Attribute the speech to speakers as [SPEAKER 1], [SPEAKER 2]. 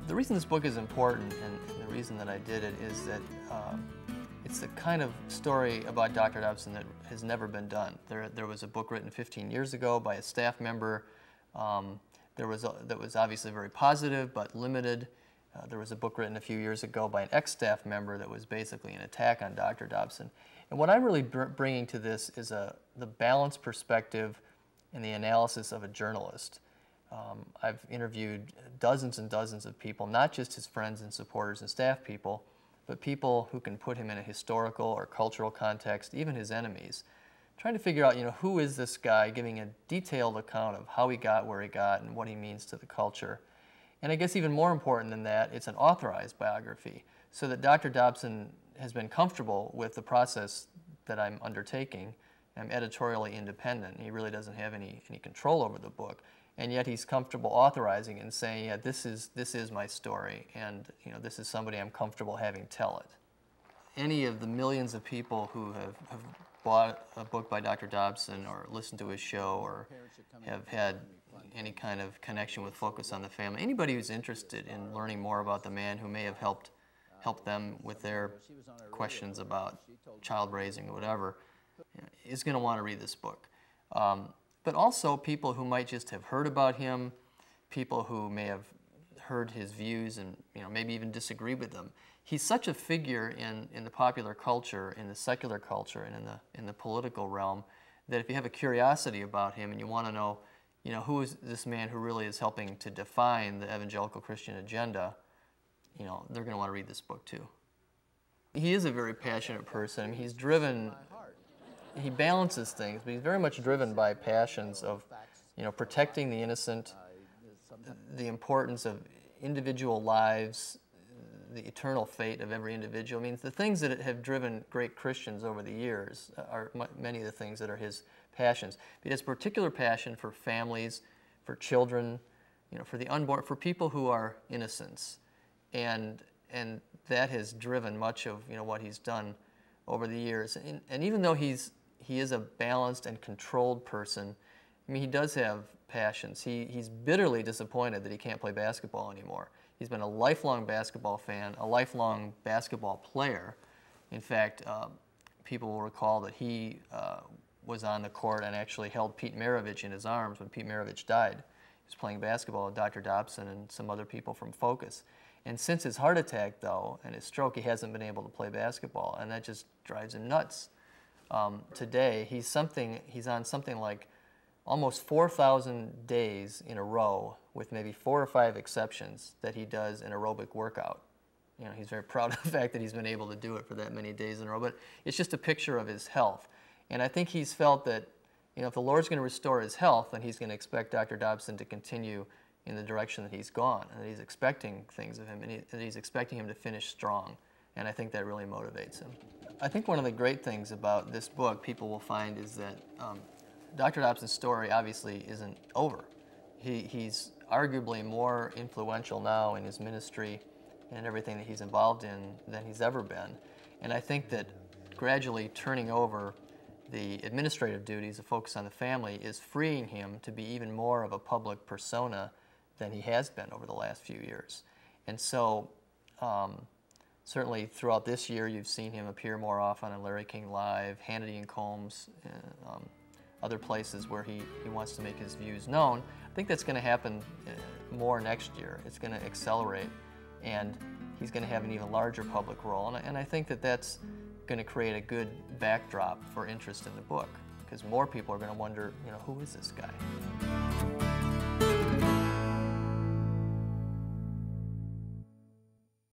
[SPEAKER 1] The reason this book is important, and the reason that I did it, is that it's the kind of story about Dr. Dobson that has never been done. There was a book written 15 years ago by a staff member that was obviously very positive but limited. There was a book written a few years ago by an ex-staff member that was basically an attack on Dr. Dobson. And what I'm really bringing to this is the balanced perspective and the analysis of a journalist. I've interviewed dozens and dozens of people, not just his friends and supporters and staff people, but people who can put him in a historical or cultural context, even his enemies, trying to figure out, who is this guy, giving a detailed account of how he got where he got and what he means to the culture. And I guess even more important than that, it's an authorized biography, so that Dr. Dobson has been comfortable with the process that I'm undertaking. I'm editorially independent. He really doesn't have any control over the book, and yet he's comfortable authorizing and saying, yeah, this is my story, and this is somebody I'm comfortable having tell it. Any of the millions of people who have bought a book by Dr. Dobson or listened to his show or have had any kind of connection with Focus on the Family, anybody who's interested in learning more about the man who may have helped them with their questions about child raising or whatever, is going to want to read this book. But also people who might just have heard about him, people who may have heard his views and maybe even disagree with them. He's such a figure in the popular culture, in the secular culture, and in the political realm, that if you have a curiosity about him and you want to know, who is this man who really is helping to define the evangelical Christian agenda, they're going to want to read this book too. He is a very passionate person. I mean, he's driven. He balances things, but he's very much driven by passions of, protecting the innocent, the importance of individual lives, the eternal fate of every individual. I mean, the things that have driven great Christians over the years are many of the things that are his passions. He has a particular passion for families, for children, for the unborn, for people who are innocents, and that has driven much of what he's done over the years. And even though he is a balanced and controlled person, I mean, he does have passions. He's bitterly disappointed that he can't play basketball anymore. He's been a lifelong basketball fan, a lifelong basketball player. In fact, people will recall that he was on the court and actually held Pete Maravich in his arms when Pete Maravich died. He was playing basketball with Dr. Dobson and some other people from Focus. And since his heart attack, though, and his stroke, he hasn't been able to play basketball, and that just drives him nuts. Today, he's on something like almost 4,000 days in a row, with maybe 4 or 5 exceptions, that he does an aerobic workout. He's very proud of the fact that he's been able to do it for that many days in a row, but it's just a picture of his health. And I think he's felt that, if the Lord's going to restore his health, then he's going to expect Dr. Dobson to continue in the direction that he's gone, and that he's expecting things of him, and that he's expecting him to finish strong. And I think that really motivates him. I think one of the great things about this book people will find is that Dr. Dobson's story obviously isn't over. He's arguably more influential now in his ministry and everything that he's involved in than he's ever been. And I think that gradually turning over the administrative duties of Focus on the Family is freeing him to be even more of a public persona than he has been over the last few years. And so certainly throughout this year you've seen him appear more often on Larry King Live, Hannity and Combs, other places where he wants to make his views known. I think that's going to happen more next year. It's going to accelerate, and he's going to have an even larger public role. And I think that that's going to create a good backdrop for interest in the book, because more people are going to wonder, who is this guy?